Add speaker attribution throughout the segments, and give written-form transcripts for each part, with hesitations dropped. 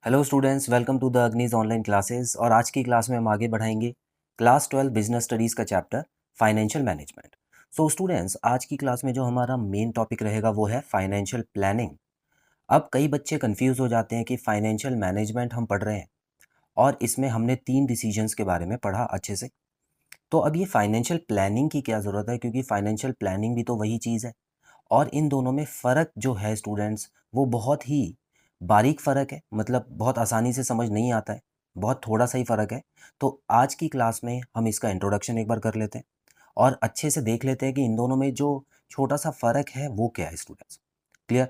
Speaker 1: Hello students, welcome to the अग्निज online classes. और आज की क्लास में हम आगे बढ़ाएंगे क्लास 12 बिजनेस स्टडीज़ का chapter financial management. So students, आज की क्लास में जो हमारा मेन टॉपिक रहेगा वो है फाइनेंशियल प्लानिंग। अब कई बच्चे कंफ्यूज हो जाते हैं कि फाइनेंशियल मैनेजमेंट हम पढ़ रहे हैं और इसमें हमने 3 डिसीजंस के बारे में पढ़ा अच्छे से। तो अब ये फाइनेंशियल प्लानिंग की क्या ज़रूरत है, क्योंकि फाइनेंशियल प्लानिंग भी तो वही चीज़ है। और इन दोनों में फ़र्क जो है स्टूडेंट्स, वो बहुत ही बारीक फ़र्क है, मतलब बहुत आसानी से समझ नहीं आता है, बहुत थोड़ा सा ही फ़र्क है। तो आज की क्लास में हम इसका इंट्रोडक्शन एक बार कर लेते हैं और अच्छे से देख लेते हैं कि इन दोनों में जो छोटा सा फ़र्क है वो क्या है स्टूडेंट्स। क्लियर?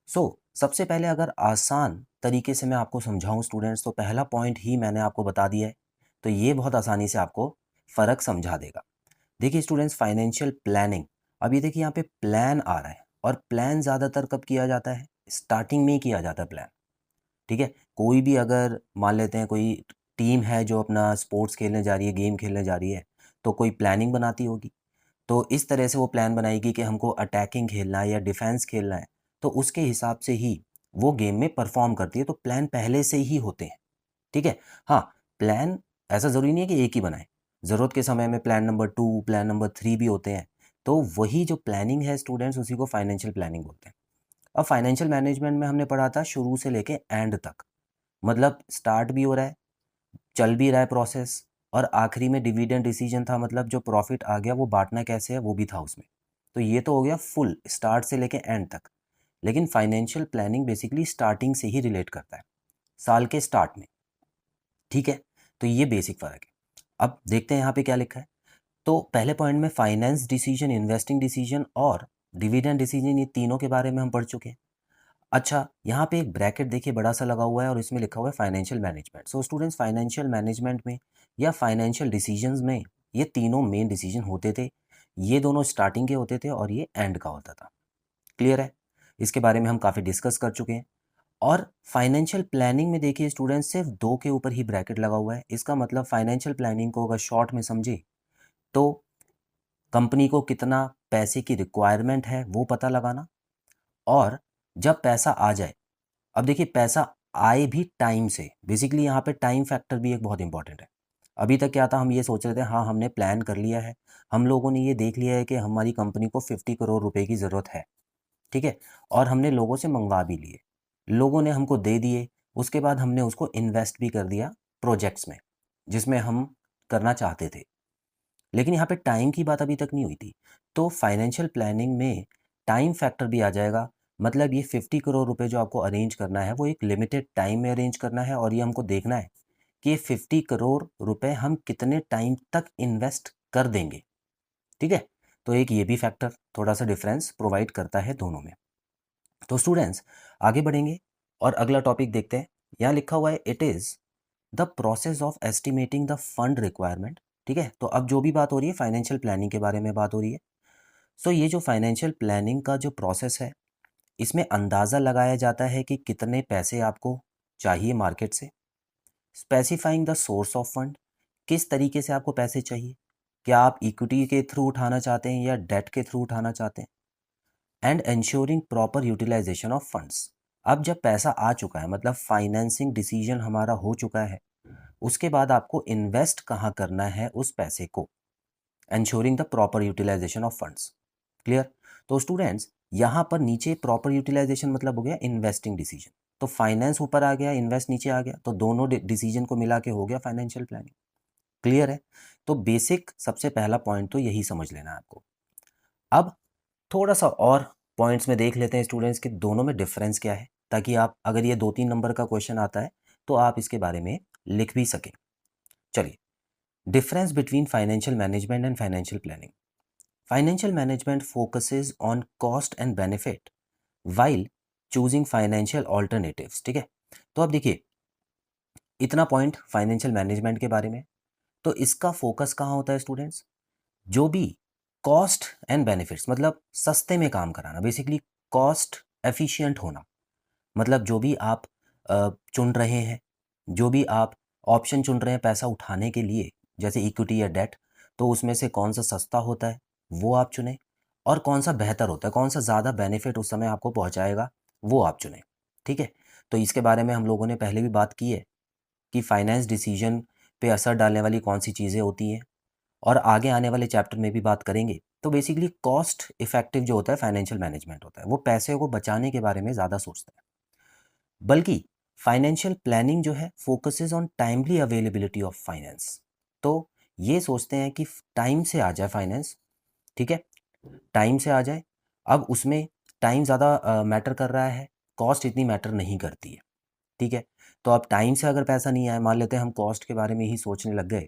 Speaker 1: सो सबसे पहले अगर आसान तरीके से मैं आपको समझाऊं स्टूडेंट्स, तो पहला पॉइंट ही मैंने आपको बता दिया है, तो ये बहुत आसानी से आपको फ़र्क समझा देगा। देखिए स्टूडेंट्स, फाइनेंशियल प्लानिंग, अब ये देखिए यहाँ पे प्लान आ रहा है और प्लान ज़्यादातर कब किया जाता है? स्टार्टिंग में ही किया जाता है प्लान। ठीक है? कोई भी अगर मान लेते हैं कोई टीम है जो अपना स्पोर्ट्स खेलने जा रही है, गेम खेलने जा रही है, तो कोई प्लानिंग बनाती होगी। तो इस तरह से वो प्लान बनाएगी कि हमको अटैकिंग खेलना है या डिफेंस खेलना है, तो उसके हिसाब से ही वो गेम में परफॉर्म करती है। तो प्लान पहले से ही होते हैं। ठीक है? हाँ, प्लान ऐसा ज़रूरी नहीं है कि एक ही बनाएँ। ज़रूरत के समय में प्लान नंबर 2, प्लान नंबर 3 भी होते हैं। तो वही जो प्लानिंग है स्टूडेंट्स, उसी को फाइनेंशियल प्लानिंग बोलते हैं। अब फाइनेंशियल मैनेजमेंट में हमने पढ़ा था शुरू से लेके एंड तक। मतलब स्टार्ट भी हो रहा है, चल भी रहा है प्रोसेस, और आखिरी में डिविडेंड डिसीजन था, मतलब जो प्रॉफिट आ गया वो बाँटना कैसे है वो भी था उसमें। तो ये तो हो गया फुल स्टार्ट से लेके एंड तक। लेकिन फाइनेंशियल प्लानिंग बेसिकली स्टार्टिंग से ही रिलेट करता है, साल के स्टार्ट में। ठीक है? तो ये बेसिक फ़र्क है। अब देखते हैं यहाँ पे क्या लिखा है। तो पहले पॉइंट में फाइनेंस डिसीजन, इन्वेस्टिंग डिसीजन और डिविडेंड डिसीजन, ये तीनों के बारे में हम पढ़ चुके हैं। अच्छा, यहाँ पे एक ब्रैकेट देखिए बड़ा सा लगा हुआ है और इसमें लिखा हुआ है financial management. So students, financial management में या फाइनेंशियल डिसीजंस में ये तीनों मेन डिसीजन होते थे। ये दोनों स्टार्टिंग के होते थे और ये एंड का होता था। क्लियर है? इसके बारे में हम काफ़ी डिस्कस कर चुके हैं। और फाइनेंशियल प्लानिंग में देखिए स्टूडेंट्स, सिर्फ 2 के ऊपर ही ब्रैकेट लगा हुआ है। इसका मतलब फाइनेंशियल प्लानिंग को अगर शॉर्ट में समझे, तो कंपनी को कितना पैसे की रिक्वायरमेंट है वो पता लगाना, और जब पैसा आ जाए, अब देखिए पैसा आए भी टाइम से, बेसिकली यहाँ पे टाइम फैक्टर भी एक बहुत इंपॉर्टेंट है। अभी तक क्या था, हम ये सोच रहे थे हाँ हमने प्लान कर लिया है, हम लोगों ने ये देख लिया है कि हमारी कंपनी को 50 करोड़ रुपए की ज़रूरत है। ठीक है? और हमने लोगों से मंगवा भी लिए, लोगों ने हमको दे दिए, उसके बाद हमने उसको इन्वेस्ट भी कर दिया प्रोजेक्ट्स में, जिसमें हम करना चाहते थे। लेकिन यहाँ पे टाइम की बात अभी तक नहीं हुई थी। तो फाइनेंशियल प्लानिंग में टाइम फैक्टर भी आ जाएगा। मतलब ये 50 करोड़ रुपए जो आपको अरेंज करना है, वो एक लिमिटेड टाइम में अरेंज करना है, और ये हमको देखना है कि ये 50 करोड़ रुपए हम कितने टाइम तक इन्वेस्ट कर देंगे। ठीक है? तो एक ये भी फैक्टर थोड़ा सा डिफरेंस प्रोवाइड करता है दोनों में। तो स्टूडेंट्स, आगे बढ़ेंगे और अगला टॉपिक देखते हैं। यहाँ लिखा हुआ है, it is the process of estimating the fund requirement. ठीक है? तो अब जो भी बात हो रही है फाइनेंशियल प्लानिंग के बारे में बात हो रही है। सो ये जो फाइनेंशियल प्लानिंग का जो प्रोसेस है, इसमें अंदाज़ा लगाया जाता है कि कितने पैसे आपको चाहिए मार्केट से। Specifying the source of fund, किस तरीके से आपको पैसे चाहिए, क्या आप इक्विटी के थ्रू उठाना चाहते हैं या डेट के थ्रू उठाना चाहते हैं। And ensuring proper utilization of funds. अब जब पैसा आ चुका है, मतलब फाइनेंसिंग डिसीजन हमारा हो चुका है, उसके बाद आपको इन्वेस्ट कहाँ करना है उस पैसे को, ensuring the proper utilization of funds. Clear? तो स्टूडेंट्स, यहाँ पर नीचे प्रॉपर यूटिलाइजेशन मतलब हो गया इन्वेस्टिंग डिसीजन। तो फाइनेंस ऊपर आ गया, इन्वेस्ट नीचे आ गया, तो दोनों डिसीजन को मिला के हो गया फाइनेंशियल प्लानिंग। क्लियर है? तो बेसिक सबसे पहला पॉइंट तो यही समझ लेना है आपको। अब थोड़ा सा और पॉइंट्स में देख लेते हैं स्टूडेंट्स कि दोनों में डिफरेंस क्या है, ताकि आप अगर ये 2-3 नंबर का क्वेश्चन आता है तो आप इसके बारे में लिख भी सकें। चलिए, difference between financial management and financial planning. Financial management focuses on cost and benefit while choosing financial alternatives. ठीक है? तो अब देखिए, इतना पॉइंट फाइनेंशियल मैनेजमेंट के बारे में। तो इसका फोकस कहाँ होता है स्टूडेंट्स? जो भी कॉस्ट एंड बेनिफिट्स, मतलब सस्ते में काम कराना, बेसिकली कॉस्ट एफिशिएंट होना। मतलब जो भी आप चुन रहे हैं, जो भी आप ऑप्शन चुन रहे हैं पैसा उठाने के लिए, जैसे इक्विटी या डेट, तो उसमें से कौन सा सस्ता होता है वो आप चुनें, और कौन सा बेहतर होता है, कौन सा ज़्यादा बेनिफिट उस समय आपको पहुंचाएगा वो आप चुनें। ठीक है? तो इसके बारे में हम लोगों ने पहले भी बात की है कि फाइनेंस डिसीजन पे असर डालने वाली कौन सी चीज़ें होती हैं, और आगे आने वाले चैप्टर में भी बात करेंगे। तो बेसिकली कॉस्ट इफेक्टिव जो होता है फाइनेंशियल मैनेजमेंट होता है, वो पैसे को बचाने के बारे में ज़्यादा सोचता है। बल्कि फाइनेंशियल प्लानिंग जो है focuses on timely availability of finance. तो ये सोचते हैं कि टाइम से आ जाए फाइनेंस, ठीक है, टाइम से आ जाए। अब उसमें टाइम ज़्यादा मैटर कर रहा है, कॉस्ट इतनी मैटर नहीं करती है, ठीक है। तो अब टाइम से अगर पैसा नहीं आया, मान लेते हैं हम कॉस्ट के बारे में ही सोचने लग गए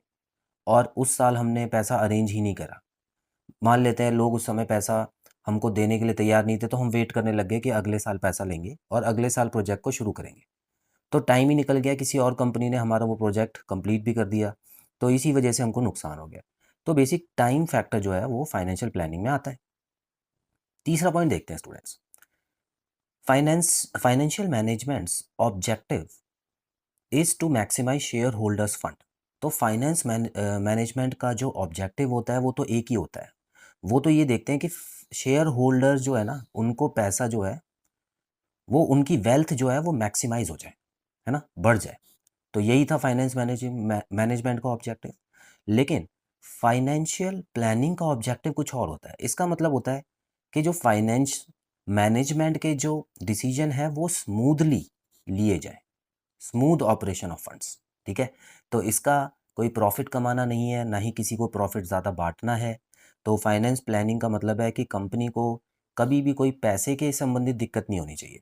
Speaker 1: और उस साल हमने पैसा अरेंज ही नहीं करा, मान लेते हैं लोग उस समय पैसा हमको देने के लिए तैयार नहीं थे, तो हम वेट करने लग गए कि अगले साल पैसा लेंगे और अगले साल प्रोजेक्ट को शुरू करेंगे। तो टाइम ही निकल गया, किसी और कंपनी ने हमारा वो प्रोजेक्ट कंप्लीट भी कर दिया, तो इसी वजह से हमको नुकसान हो गया। तो बेसिक टाइम फैक्टर जो है वो फाइनेंशियल प्लानिंग में आता है। तीसरा पॉइंट देखते हैं students, financial management's objective is to maximize share holders fund. तो फाइनेंस मैनेजमेंट का जो ऑब्जेक्टिव होता है वो तो एक ही होता है, वो तो ये देखते हैं कि शेयर होल्डर्स जो है ना, उनको पैसा जो है वो, उनकी वेल्थ जो है वो मैक्सिमाइज हो जाए, है ना, बढ़ जाए। तो यही था फाइनेंस मैनेजमेंट का ऑब्जेक्टिव। लेकिन फाइनेंशियल प्लानिंग का ऑब्जेक्टिव कुछ और होता है। इसका मतलब होता है कि जो फाइनेंस मैनेजमेंट के जो डिसीजन है वो स्मूथली लिए जाए, स्मूथ ऑपरेशन ऑफ फंड्स, ठीक है। तो इसका कोई प्रॉफिट कमाना नहीं है, ना ही किसी को प्रॉफिट ज़्यादा बांटना है। तो फाइनेंस प्लानिंग का मतलब है कि कंपनी को कभी भी कोई पैसे के संबंधित दिक्कत नहीं होनी चाहिए,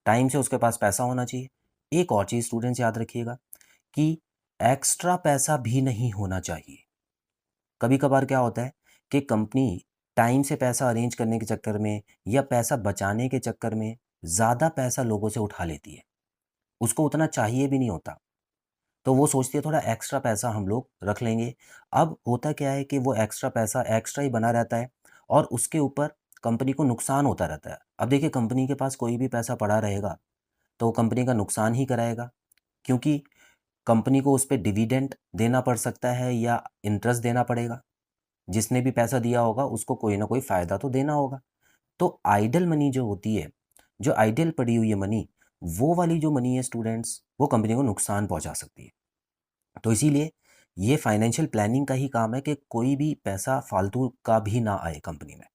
Speaker 1: टाइम से उसके पास पैसा होना चाहिए। एक और चीज़ स्टूडेंट्स याद रखिएगा कि एक्स्ट्रा पैसा भी नहीं होना चाहिए। कभी कभार क्या होता है कि कंपनी टाइम से पैसा अरेंज करने के चक्कर में या पैसा बचाने के चक्कर में ज़्यादा पैसा लोगों से उठा लेती है, उसको उतना चाहिए भी नहीं होता, तो वो सोचती है थोड़ा एक्स्ट्रा पैसा हम लोग रख लेंगे। अब होता क्या है कि वो एक्स्ट्रा पैसा एक्स्ट्रा ही बना रहता है और उसके ऊपर कंपनी को नुकसान होता रहता है। अब देखिए, कंपनी के पास कोई भी पैसा पड़ा रहेगा तो वो कंपनी का नुकसान ही कराएगा, क्योंकि कंपनी को उस पे डिविडेंड देना पड़ सकता है या इंटरेस्ट देना पड़ेगा। जिसने भी पैसा दिया होगा उसको कोई ना कोई फ़ायदा तो देना होगा। तो आइडल मनी जो होती है, जो आइडल पड़ी हुई है मनी, वो वाली जो मनी है स्टूडेंट्स, वो कंपनी को नुकसान पहुंचा सकती है। तो इसीलिए ये फाइनेंशियल प्लानिंग का ही काम है कि कोई भी पैसा फालतू का भी ना आए कंपनी में,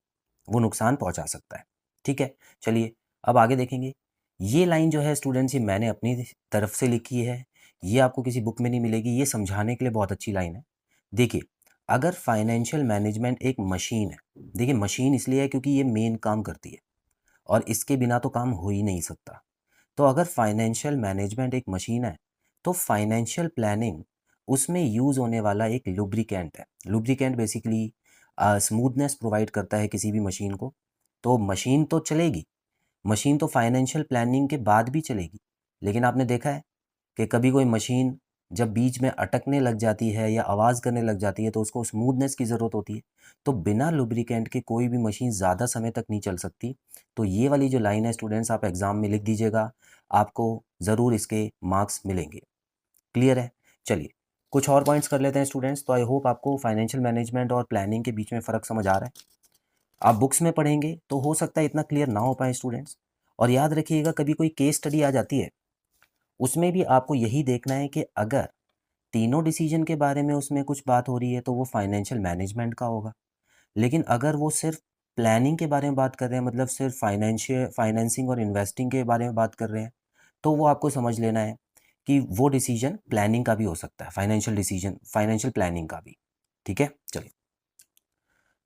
Speaker 1: वो नुकसान पहुंचा सकता है, ठीक है। चलिए अब आगे देखेंगे। ये लाइन जो है स्टूडेंट्स, ये मैंने अपनी तरफ से लिखी है, ये आपको किसी बुक में नहीं मिलेगी, ये समझाने के लिए बहुत अच्छी लाइन है। देखिए, अगर फाइनेंशियल मैनेजमेंट एक मशीन है, देखिए मशीन इसलिए है क्योंकि ये मेन काम करती है और इसके बिना तो काम हो ही नहीं सकता। तो अगर फाइनेंशियल मैनेजमेंट एक मशीन है, तो फाइनेंशियल प्लानिंग उसमें यूज़ होने वाला एक लुब्रिकेंट है। लुब्रिकेंट बेसिकली स्मूथनेस प्रोवाइड करता है किसी भी मशीन को। तो मशीन तो चलेगी, मशीन तो फाइनेंशियल प्लानिंग के बाद भी चलेगी। लेकिन आपने देखा है कि कभी कोई मशीन जब बीच में अटकने लग जाती है या आवाज़ करने लग जाती है तो उसको स्मूथनेस की ज़रूरत होती है। तो बिना लुब्रिकेंट के कोई भी मशीन ज़्यादा समय तक नहीं चल सकती। तो ये वाली जो लाइन है स्टूडेंट्स, आप एग्ज़ाम में लिख दीजिएगा, आपको ज़रूर इसके मार्क्स मिलेंगे। क्लियर है? चलिए कुछ और पॉइंट्स कर लेते हैं स्टूडेंट्स। तो आई होप आपको फाइनेंशियल मैनेजमेंट और प्लानिंग के बीच में फ़र्क समझ आ रहा है। आप बुक्स में पढ़ेंगे तो हो सकता है इतना क्लियर ना हो पाए स्टूडेंट्स। और याद रखिएगा, कभी कोई केस स्टडी आ जाती है, उसमें भी आपको यही देखना है कि अगर तीनों डिसीजन के बारे में उसमें कुछ बात हो रही है तो वो फाइनेंशियल मैनेजमेंट का होगा। लेकिन अगर वो सिर्फ प्लानिंग के बारे में बात कर रहे हैं, मतलब सिर्फ फाइनेंसिंग और इन्वेस्टिंग के बारे में बात कर रहे हैं, तो वो आपको समझ लेना है कि वो डिसीजन प्लानिंग का भी हो सकता है, फाइनेंशियल डिसीजन फाइनेंशियल प्लानिंग का भी, ठीक है। चलिए,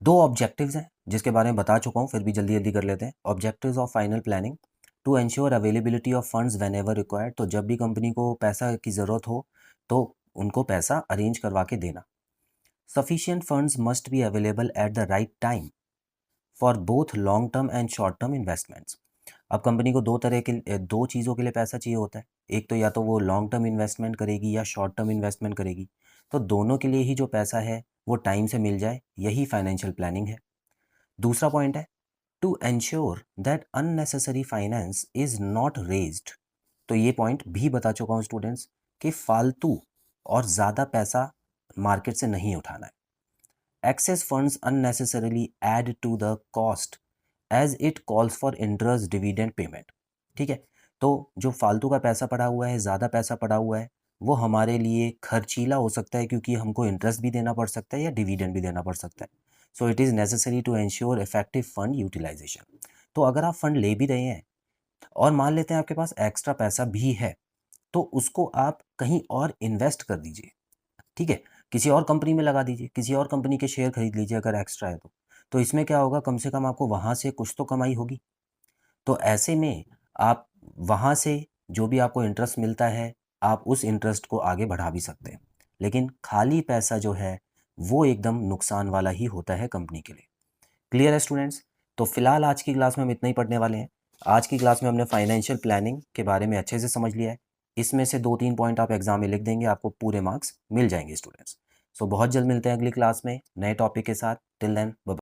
Speaker 1: दो ऑब्जेक्टिव्स हैं जिसके बारे में बता चुका हूँ, फिर भी जल्दी जल्दी कर लेते हैं। Objectives of final planning to ensure availability of funds whenever required. तो जब भी कंपनी को पैसा की ज़रूरत हो तो उनको पैसा अरेंज करवा के देना। Sufficient funds must be available at the right time for both long term and short term investments. अब कंपनी को दो चीज़ों के लिए पैसा चाहिए होता है। एक तो या तो वो लॉन्ग टर्म इन्वेस्टमेंट करेगी या शॉर्ट टर्म इन्वेस्टमेंट करेगी। तो दोनों के लिए ही जो पैसा है वो टाइम से मिल जाए, यही फाइनेंशियल प्लानिंग है। दूसरा पॉइंट है to ensure that unnecessary finance is not raised. तो ये पॉइंट भी बता चुका हूँ स्टूडेंट्स कि फालतू और ज़्यादा पैसा मार्केट से नहीं उठाना है। Excess funds unnecessarily add to the cost as it calls for interest dividend payment, ठीक है। तो जो फालतू का पैसा पड़ा हुआ है, ज़्यादा पैसा पड़ा हुआ है, वो हमारे लिए खर्चीला हो सकता है क्योंकि हमको इंटरेस्ट भी देना पड़ सकता है या डिविडेंड भी देना पड़ सकता है। So it is necessary to ensure effective fund utilization. तो अगर आप फंड ले भी रहे हैं और मान लेते हैं आपके पास एक्स्ट्रा पैसा भी है, तो उसको आप कहीं और इन्वेस्ट कर दीजिए, ठीक है? किसी और कंपनी में लगा दीजिए, किसी और कंपनी के शेयर खरीद लीजिए अगर एक्स्ट्रा है तो। तो इसमें क्या होगा, कम से कम आपको वहाँ से कुछ तो कमाई होगी। तो ऐसे में आप वहाँ से जो भी आपको इंटरेस्ट मिलता है, आप उस इंटरेस्ट को आगे बढ़ा भी सकते हैं। लेकिन खाली पैसा जो है, वो एकदम नुकसान वाला ही होता है कंपनी के लिए। क्लियर है स्टूडेंट्स? तो फिलहाल आज की क्लास में हम इतना ही पढ़ने वाले हैं। आज की क्लास में हमने फाइनेंशियल प्लानिंग के बारे में अच्छे से समझ लिया है। इसमें से 2-3 पॉइंट आप एग्जाम में लिख देंगे, आपको पूरे मार्क्स मिल जाएंगे स्टूडेंट्स। सो बहुत जल्द मिलते हैं अगली क्लास में नए टॉपिक के साथ। Till then bye.